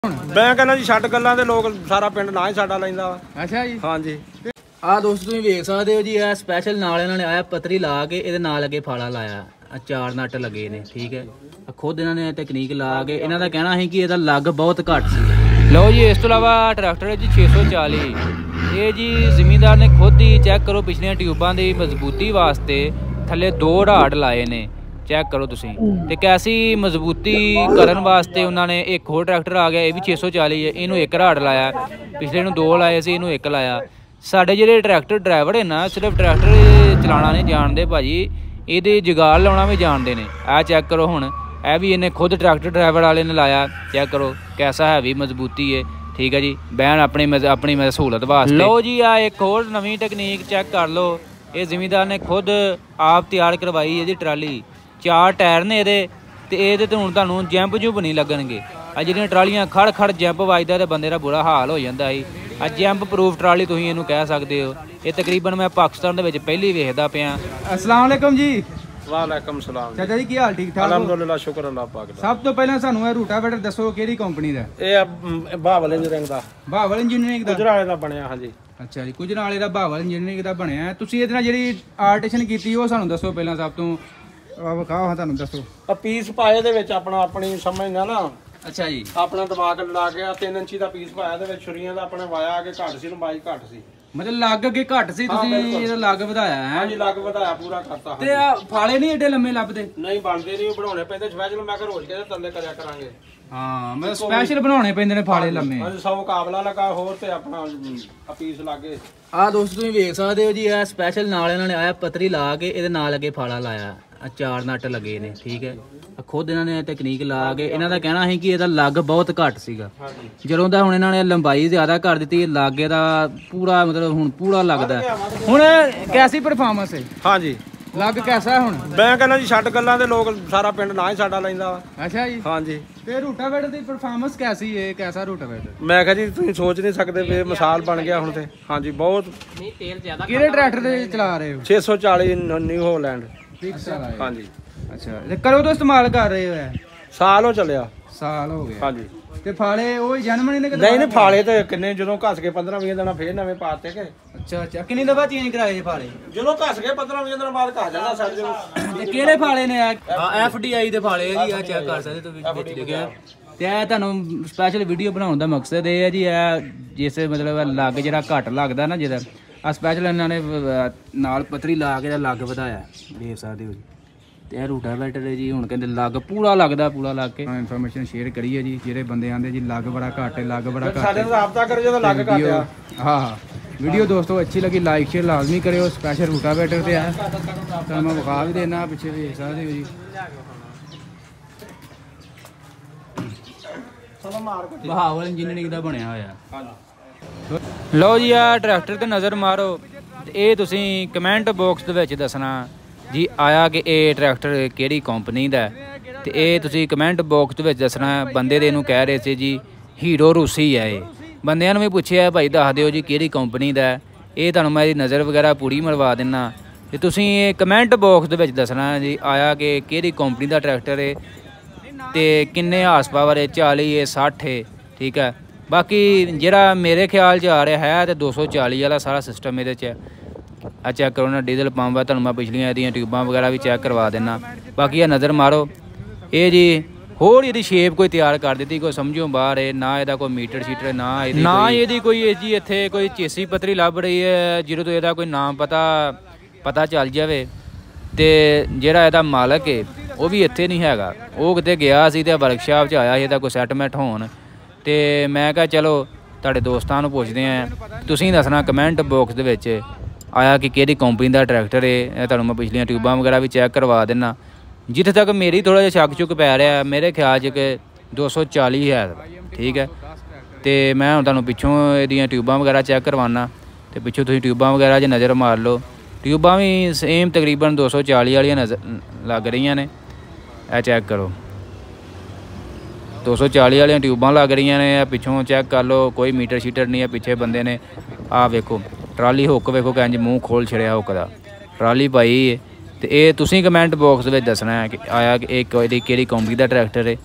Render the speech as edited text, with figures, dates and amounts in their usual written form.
ਮੈਂ ਕਹਿੰਦਾ ਜੀ ਛੱਡ ਗੱਲਾਂ ਦੇ ਲੋਕ ਸਾਰਾ ਪਿੰਡ ਨਾ ਹੀ ਸਾਡਾ ਲੈਂਦਾ ਵਾ। ਅੱਛਾ ਜੀ, ਹਾਂਜੀ ਆ ਦੋਸਤੋ ਤੁਸੀਂ ਵੇਖ ਸਕਦੇ ਹੋ ਜੀ, ਇਹ ਸਪੈਸ਼ਲ ਨਾਲ ਇਹਨਾਂ ਨੇ ਆਇਆ ਪੱਤਰੀ ਲਾ ਕੇ ਇਹਦੇ ਨਾਲ ਅੱਗੇ ਫਾਲਾ ਲਾਇਆ, ਆ 4 ਨਟ ਲੱਗੇ ਨੇ। ਠੀਕ ਹੈ, ਖੁਦ ਇਹਨਾਂ ਨੇ ਟੈਕਨੀਕ ਲਾ ਕੇ, ਇਹਨਾਂ ਦਾ ਕਹਿਣਾ ਸੀ ਕਿ ਇਹਦਾ ਲੱਗ ਬਹੁਤ ਘੱਟ ਸੀ। ਲਓ ਜੀ, ਇਸ ਤੋਂ ਇਲਾਵਾ ਟਰੈਕਟਰ ਜੀ 640 ਇਹ ਜੀ ਜ਼ਿਮੀਂਦਾਰ ਨੇ ਖੁਦ ਹੀ ਚੈੱਕ ਕਰੋ ਪਿਛਲੀਆਂ ਟਿਊਬਾਂ ਦੀ ਮਜ਼ਬੂਤੀ ਵਾਸਤੇ ਥੱਲੇ 2 ਢਾੜ ਲਾਏ ਨੇ। ਚੈੱਕ ਕਰੋ ਤੁਸੀਂ, ਤੇ ਕੈਸੀ ਮਜ਼ਬੂਤੀ ਕਰਨ ਵਾਸਤੇ ਉਹਨਾਂ ਨੇ ਇੱਕ ਹੋਰ ਟਰੈਕਟਰ ਆ ਗਿਆ, ਇਹ ਵੀ 640 ਹੈ, ਇਹਨੂੰ 1 ਢਾੜ ਲਾਇਆ, ਪਿਛਲੇ ਨੂੰ 2 ਲਾਏ ਸੀ, ਇਹਨੂੰ 1 ਲਾਇਆ। ਸਾਡੇ ਜਿਹੜੇ ਟਰੈਕਟਰ ਡਰਾਈਵਰ ਹੈ ਨਾ, ਸਿਰਫ ਟਰੈਕਟਰ ਚਲਾਉਣਾ ਨਹੀਂ ਜਾਣਦੇ ਭਾਜੀ, ਇਹਦੇ ਜੁਗਾੜ ਲਾਉਣਾ ਵੀ ਜਾਣਦੇ ਨੇ। ਆਹ ਚੈੱਕ ਕਰੋ, ਹੁਣ ਇਹ ਵੀ ਇਹਨੇ ਖੁਦ ਟਰੈਕਟਰ ਡਰਾਈਵਰ ਵਾਲੇ ਨੇ ਲਾਇਆ। ਚੈੱਕ ਕਰੋ ਕੈਸਾ ਹੈਵੀ ਮਜ਼ਬੂਤੀ ਹੈ। ਠੀਕ ਹੈ ਜੀ, ਬਹਿਣ ਆਪਣੀ ਸਹੂਲਤ ਵਾਸਤੇ। ਲਓ ਜੀ, ਆ ਇੱਕ ਹੋਰ ਨਵੀਂ ਟੈਕਨੀਕ ਚੈੱਕ ਕਰ ਲਓ, ਇਹ ਜ਼ਿਮੀਂਦਾਰ ਨੇ ਖੁਦ ਆਪ ਤਿਆਰ ਕਰਵਾਈ ਇਹਦੀ ਟਰਾਲੀ। 4 ਟਾਇਰ ਨੇ ਇਹਦੇ, ਤੇ ਇਹਦੇ ਤੇ ਹੁਣ ਤੁਹਾਨੂੰ ਜੈਂਪ ਜੂਪ ਨਹੀਂ ਲੱਗਣਗੇ। ਆ ਜਿਹੜੀਆਂ ਟਰਾਲੀਆਂ ਖੜ ਜੈਂਪ ਵੱਜਦਾ ਤੇ ਬੰਦੇ ਦਾ ਬੁਰਾ ਹਾਲ ਹੋ ਜਾਂਦਾ ਸੀ। ਆ ਜੈਂਪ ਪ੍ਰੂਫ ਟਰਾਲੀ ਤੁਸੀਂ ਇਹਨੂੰ ਕਹਿ ਸਕਦੇ ਹੋ। ਇਹ ਤਕਰੀਬਨ ਮੈਂ ਪਾਕਿਸਤਾਨ ਦੇ ਵਿੱਚ ਪਹਿਲੀ ਵੇਖਦਾ ਪਿਆ। ਅਸਲਾਮ ਵਾਲੇਕਮ ਜੀ। ਵਾਲੇਕਮ ਸਲਾਮ ਚਾਚਾ ਜੀ, ਕੀ ਹਾਲ? ਠੀਕ ਠਾਕ? ਅਲਹਮਦੁਲਿਲਾ, ਸ਼ੁਕਰ ਅੱਲਾਹ ਪਾਕ ਦਾ। ਸਭ ਤੋਂ ਪਹਿਲਾਂ ਸਾਨੂੰ ਇਹ ਰੂਟਾਵੇਟਰ ਦੱਸੋ, ਕਿਹੜੀ ਕੰਪਨੀ ਦਾ? ਇਹ ਬਹਾਵਲ ਇੰਜੀਨੀਅਰਿੰਗ ਦਾ। ਬਹਾਵਲ ਇੰਜੀਨੀਅਰਿੰਗ ਦਾ ਗੁਜਰਾਲੇ ਦਾ ਬਣਿਆ। ਹਾਂਜੀ ਅੱਛਾ ਜੀ, ਗੁਜਰਾਲੇ ਦਾ ਬਹਾਵਲ ਇੰਜੀਨੀਅਰਿੰਗ ਦਾ ਬਣਿਆ। ਤੁਸੀਂ ਇਹਦੇ ਨਾਲ ਜਿਹੜੀ ਆਰਟੀਸ਼ਨ ਕੀਤੀ ਉਹ ਸਾਨੂੰ ਦੱਸੋ ਪਹਿਲਾਂ। ਸਭ ਤੋਂ ਵਿਖਾਓ, ਹਾਂ ਤੁਹਾਨੂੰ ਦੱਸੋ। ਆ ਪੀਸ ਪਾਏ ਦੇ ਵਿੱਚ ਆਪਣੀ ਸਮਝਣਾ ਨਾ। ਅੱਛਾ ਜੀ, ਆਪਣਾ ਦਿਮਾਗ ਲਾ ਕੇ 3 ਇੰਚੀ ਦਾ ਪੀਸ ਪਾਇਆ, ਦੇ ਵਿੱਚ ਛੁਰੀਆਂ ਦਾ ਆਪਣੇ ਵਾਇਆ ਅੱਗੇ ਘੱਟ ਸੀ, ਲੰਬਾਈ ਘੱਟ ਸੀ, ਮਤਲਬ ਲੱਗ ਅੱਗੇ ਘੱਟ ਸੀ, ਤੁਸੀਂ ਇਹਦਾ ਲੱਗ ਵਧਾਇਆ ਹੈ? ਹਾਂਜੀ, ਲੱਗ ਵਧਾਇਆ ਪੂਰਾ ਕਰਤਾ। ਤੇ ਆ ਫਾਲੇ ਨਹੀਂ ਏਡੇ ਲੰਮੇ ਲੱਭਦੇ? ਨਹੀਂ ਬਣਦੇ, ਨਹੀਂ ਬਣਾਉਣੇ ਪੈਂਦੇ ਸਪੈਸ਼ਲ। ਮੈਂ ਕਿਹਾ ਰੋਜ਼ ਕੇ ਥੱਲੇ ਕਰਿਆ ਕਰਾਂਗੇ। ਹਾਂ, ਮਤਲਬ ਸਪੈਸ਼ਲ ਬਣਾਉਣੇ ਪੈਂਦੇ ਨੇ ਫਾਲੇ ਲੰਮੇ। ਹਾਂਜੀ, 100 ਮੁਕਾਬਲਾ ਲਗਾ ਹੋਰ ਤੇ ਆਪਣਾ ਪੀਸ ਲਾਗੇ। ਆ ਦੋਸਤੋ ਤੁਸੀਂ ਵੇਖ ਸਕਦੇ ਹੋ ਜੀ, ਇਹ ਸਪੈਸ਼ਲ ਨਾਲ ਇਹਨਾਂ ਨੇ ਆਇਆ ਪੱਤਰੀ ਲਾ ਕੇ ਇਹਦੇ ਨਾਲ ਅੱਗੇ ਫਾਲਾ ਲਾਇਆ, ਆ 4 ਨਟ ਲੱਗੇ ਨੇ। ਠੀਕ ਹੈ, ਖੁਦ ਇਹਨਾਂ ਨੇ ਟੈਕਨੀਕ ਲਾ ਕੇ, ਇਹਨਾਂ ਦਾ ਕਹਿਣਾ ਸੀ ਕਿ ਇਹਦਾ ਲੱਗ ਬਹੁਤ ਘੱਟ ਸੀਗਾ। ਜਦੋਂ ਦਾ ਹੁਣ ਇਹਨਾਂ ਨੇ ਲੰਬਾਈ ਜ਼ਿਆਦਾ ਕਰ ਦਿੱਤੀ, ਲੱਗ ਇਹਦਾ ਪੂਰਾ ਮਤਲਬ ਹੁਣ ਪੂਰਾ ਲੱਗਦਾ। ਹੁਣ ਕੈਸੀ ਪਰਫਾਰਮੈਂਸ ਹੈ? ਹਾਂਜੀ, ਲੱਗ ਕੈਸਾ ਹੁਣ? ਮੈਂ ਕਹਿੰਦਾ ਜੀ ਛੱਡ ਗੱਲਾਂ ਦੇ ਲੋਕ ਸਾਰਾ ਪਿੰਡ ਨਾ ਹੀ ਸਾਡਾ ਲੈਂਦਾ ਵਾ। ਅੱਛਾ ਜੀ, ਹਾਂਜੀ। ਤੇ ਰੂਟਾਵੇਟਰ ਦੀ ਪਰਫਾਰਮੈਂਸ ਕੈਸੀ ਹੈ? ਕੈਸਾ ਰੂਟਾਵੇਟਰ? ਮੈਂ ਕਿਹਾ ਜੀ ਤੁਸੀਂ ਸੋਚ ਨਹੀਂ ਸਕਦੇ, ਬੇਮਿਸਾਲ ਬਣ ਗਿਆ ਹੁਣ ਤੇ। ਹਾਂਜੀ, ਬਹੁਤ। ਨਹੀਂ ਤੇਲ ਜ਼ਿਆਦਾ। ਕਿਹੜੇ ਟਰੈਕਟਰ ਦੇ ਚਲਾ ਰਹੇ ਹੋ? 640 ਨਿਊ ਹੋਲੈਂਡ। ਹਾਂਜੀ। ਅੱਛਾ, ਤੇ ਕਦੋਂ ਤੋਂ ਇਸਤੇਮਾਲ ਕਰ ਰਹੇ ਹੋ? ਸਾਲ ਹੋ ਚੱਲਿਆ। ਸਾਲ ਹੋ ਗਿਆ। ਹਾਂਜੀ। ਤੇ ਫਾਲੇ ਉਹ ਜਨਮਣੀ ਨੇ? ਨਹੀਂ, ਫਾਲੇ ਤੇ ਕਿੰਨੇ ਜਦੋਂ ਘਸ ਕੇ 15-20 ਦਿਨਾਂ ਫੇਰ ਨਵੇਂ ਪਾਤੇ ਕੇ। ਅੱਛਾ, ਕਿੰਨੀ ਦਫਾ ਚੇਂਜ ਕਰਾਏ ਫਾਲੇ? ਜਦੋਂ ਘਸ ਕੇ 15-20 ਦਿਨਾਂ ਬਾਅਦ ਘਸ ਜਾਂਦਾ ਸਾਡੇ ਜਦੋਂ। ਤੇ ਕਿਹੜੇ ਫਾਲੇ ਨੇ? FDI ਦੇ ਫਾਲੇ ਜੀ, ਆ ਚੈੱਕ ਕਰ ਸਕਦੇ ਤੁਸੀਂ, ਵਿੱਚ ਲਿਖਿਆ। ਤੇ ਇਹ ਤੁਹਾਨੂੰ ਸਪੈਸ਼ਲ ਵੀਡੀਓ ਬਣਾਉਣ ਦਾ ਮਕਸਦ ਇਹ ਹੈ ਜੀ, ਇਹ ਜਿਸ ਮਤਲਬ ਲੱਗ ਜਿਹੜਾ ਘੱਟ ਲੱਗਦਾ ਨਾ, ਜਿਹਦਾ ਆ ਸਪੈਸ਼ਲ ਇਹਨਾਂ ਨੇ ਨਾਲ ਪੱਤਰੀ ਲਾ ਕੇ ਲੱਗ ਵਧਾਇਆ, ਦੇਖ ਸਕਦੇ ਹੋ ਜੀ। ਤੇ ਇਹ ਰੂਟਾਵੇਟਰ ਹੈ ਜੀ, ਹੁਣ ਕਹਿੰਦੇ ਲੱਗ ਪੂਰਾ ਲੱਗਦਾ, ਪੂਰਾ ਲੱਗ ਕੇ। ਇਨਫੋਰਮੇਸ਼ਨ ਸ਼ੇਅਰ ਕਰੀਏ ਜੀ, ਜਿਹੜੇ ਬੰਦੇ ਆਂਦੇ ਜੀ ਲੱਗ ਬੜਾ ਘੱਟ ਹੈ, ਲੱਗ ਬੜਾ ਘੱਟ। ਸਾਡੇ ਨਾਲ ਰਾਬਤਾ ਕਰੋ ਜਦੋਂ ਲੱਗ ਘੱਟ ਆ। ਹਾਂ, ਵੀਡੀਓ ਦੋਸਤੋ ਅੱਛੀ ਲੱਗੀ ਲਾਈਕ ਸ਼ੇਅਰ ਲਾਜ਼ਮੀ ਕਰਿਓ। ਸਪੈਸ਼ਲ ਰੂਟਾਵੇਟਰ ਤੇ ਆ, ਤੁਹਾਨੂੰ ਮੈਂ ਵਿਖਾ ਵੀ ਦੇਣਾ, ਪਿੱਛੇ ਵੇਖ ਸਕਦੇ ਹੋ ਜੀ। ਬਹਾਵਲ ਇੰਜੀਨੀਅਰਿੰਗ ਦਾ ਬਣਿਆ ਹੋਇਆ। ਲਓ ਜੀ, ਆ ਟਰੈਕਟਰ ਤੇ ਨਜ਼ਰ ਮਾਰੋ, ਇਹ ਤੁਸੀਂ ਕਮੈਂਟ ਬਾਕਸ ਦੇ ਵਿੱਚ ਦੱਸਣਾ ਜੀ ਆਇਆ ਕਿ ਇਹ ਟਰੈਕਟਰ ਕਿਹੜੀ ਕੰਪਨੀ ਦਾ। ਤੇ ਇਹ ਤੁਸੀਂ ਕਮੈਂਟ ਬਾਕਸ ਦੇ ਵਿੱਚ ਦੱਸਣਾ। ਬੰਦੇ ਦੇ ਇਹਨੂੰ ਕਹਿ ਰਹੇ ਸੀ ਜੀ ਹੀਰੋ ਰੂਸੀ ਹੈ। ਇਹ ਬੰਦਿਆਂ ਨੂੰ ਵੀ ਪੁੱਛਿਆ ਭਾਈ ਦੱਸ ਦਿਓ ਜੀ ਕਿਹੜੀ ਕੰਪਨੀ ਦਾ। ਇਹ ਤੁਹਾਨੂੰ ਮੈਂ ਇਹਦੀ ਨਜ਼ਰ ਵਗੈਰਾ ਪੂਰੀ ਮਰਵਾ ਦਿੰਦਾ, ਤੇ ਤੁਸੀਂ ਇਹ ਕਮੈਂਟ ਬਾਕਸ ਦੇ ਵਿੱਚ ਦੱਸਣਾ ਜੀ ਆਇਆ ਕਿ ਕਿਹੜੀ ਕੰਪਨੀ ਦਾ ਟਰੈਕਟਰ ਹੈ ਤੇ ਕਿੰਨੇ ਹਾਰਸ ਪਾਵਰ ਹੈ, 40 ਹੈ, 60 ਹੈ। ਠੀਕ ਹੈ, ਬਾਕੀ ਜਿਹੜਾ ਮੇਰੇ ਖਿਆਲ 'ਚ ਆ ਰਿਹਾ ਹੈ ਤੇ 240 ਵਾਲਾ ਸਾਰਾ ਸਿਸਟਮ ਇਹਦੇ 'ਚ ਹੈ। ਆ ਚੈੱਕ ਕਰੋ ਨਾ, ਡੀਜ਼ਲ ਪੰਪ ਆ, ਤੁਹਾਨੂੰ ਮੈਂ ਪਿਛਲੀਆਂ ਇਹਦੀਆਂ ਟਿਊਬਾਂ ਵਗੈਰਾ ਵੀ ਚੈੱਕ ਕਰਵਾ ਦਿੰਦਾ। ਬਾਕੀ ਆ ਨਜ਼ਰ ਮਾਰੋ, ਇਹ ਜੀ ਹੋਰ ਇਹਦੀ ਸ਼ੇਪ ਕੋਈ ਤਿਆਰ ਕਰ ਦਿੱਤੀ, ਕੋਈ ਸਮਝੋ ਬਾਹਰ ਹੈ। ਨਾ ਇਹਦਾ ਕੋਈ ਮੀਟਰ ਸ਼ੀਟਰ, ਨਾ ਇਹਦੀ ਕੋਈ ਜੀ ਇੱਥੇ ਕੋਈ ਚੇਸੀ ਪੱਤਰੀ ਲੱਭ ਰਹੀ ਹੈ ਜਿਹਦੇ ਤੋਂ ਇਹਦਾ ਕੋਈ ਨਾਮ ਪਤਾ ਚੱਲ ਜਾਵੇ। ਤੇ ਜਿਹੜਾ ਇਹਦਾ ਮਾਲਕ ਹੈ ਉਹ ਵੀ ਇੱਥੇ ਨਹੀਂ ਹੈਗਾ, ਉਹ ਕਿਤੇ ਗਿਆ ਸੀ ਤੇ ਵਰਕਸ਼ਾਪ 'ਚ ਆਇਆ ਸੀ ਇਹਦਾ ਕੋਈ ਸੈਟਮੈਂਟ ਹੋਣ। ਤੇ ਮੈਂ ਕਿਹਾ ਚਲੋ ਤੁਹਾਡੇ ਦੋਸਤਾਂ ਨੂੰ ਪੁੱਛਦੇ ਹਾਂ, ਤੁਸੀਂ ਦੱਸਣਾ ਕਮੈਂਟ ਬਾਕਸ ਦੇ ਵਿੱਚ ਆਇਆ ਕਿ ਕਿਹੜੀ ਕੰਪਨੀ ਦਾ ਟਰੈਕਟਰ ਹੈ। ਤੁਹਾਨੂੰ ਮੈਂ ਪਿਛਲੀਆਂ ਟਿਊਬਾਂ ਵਗੈਰਾ ਵੀ ਚੈੱਕ ਕਰਵਾ ਦਿੰਦਾ। ਜਿੱਥੇ ਤੱਕ ਮੇਰੀ ਥੋੜ੍ਹਾ ਜਿਹਾ ਸ਼ੱਕ ਚੁੱਕ ਪੈ ਰਿਹਾ, ਮੇਰੇ ਖਿਆਲ 'ਚ ਕਿ 240 ਹੈ। ਠੀਕ ਹੈ, ਤੇ ਮੈਂ ਹੁਣ ਤੁਹਾਨੂੰ ਪਿੱਛੋਂ ਇਹਦੀਆਂ ਟਿਊਬਾਂ ਵਗੈਰਾ ਚੈੱਕ ਕਰਵਾਉਣਾ, ਤੇ ਪਿੱਛੋਂ ਤੁਸੀਂ ਟਿਊਬਾਂ ਵਗੈਰਾ 'ਚ ਨਜ਼ਰ ਮਾਰ ਲਓ। ਟਿਊਬਾਂ ਵੀ ਸੇਮ ਤਕਰੀਬਨ 240 ਵਾਲੀਆਂ ਨਜ਼ਰ ਲੱਗ ਰਹੀਆਂ ਨੇ। ਇਹ ਚੈੱਕ ਕਰੋ, 240 ਵਾਲੀਆਂ ਟਿਊਬਾਂ ਲੱਗ ਰਹੀਆਂ ਨੇ। ਪਿੱਛੋਂ ਚੈੱਕ ਕਰ ਲਓ, ਕੋਈ ਮੀਟਰ ਸ਼ੀਟਰ ਨਹੀਂ ਹੈ। ਪਿੱਛੇ ਬੰਦੇ ਨੇ ਆਹ ਵੇਖੋ ਟਰਾਲੀ ਹੁੱਕ ਵੇਖੋ, ਕਹਿੰਦੇ ਮੂੰਹ ਖੋਲ ਛੜਿਆ ਹੁੱਕ ਦਾ, ਟਰਾਲੀ ਪਾਈ ਹੈ। ਤੇ ਇਹ ਤੁਸੀਂ ਕਮੈਂਟ ਬਾਕਸ ਵਿੱਚ ਦੱਸਣਾ ਹੈ ਕਿ ਆਇਆ ਕਿ ਇਹ ਕਿਹੜੀ ਕੰਪਨੀ ਦਾ ਟਰੈਕਟਰ ਹੈ।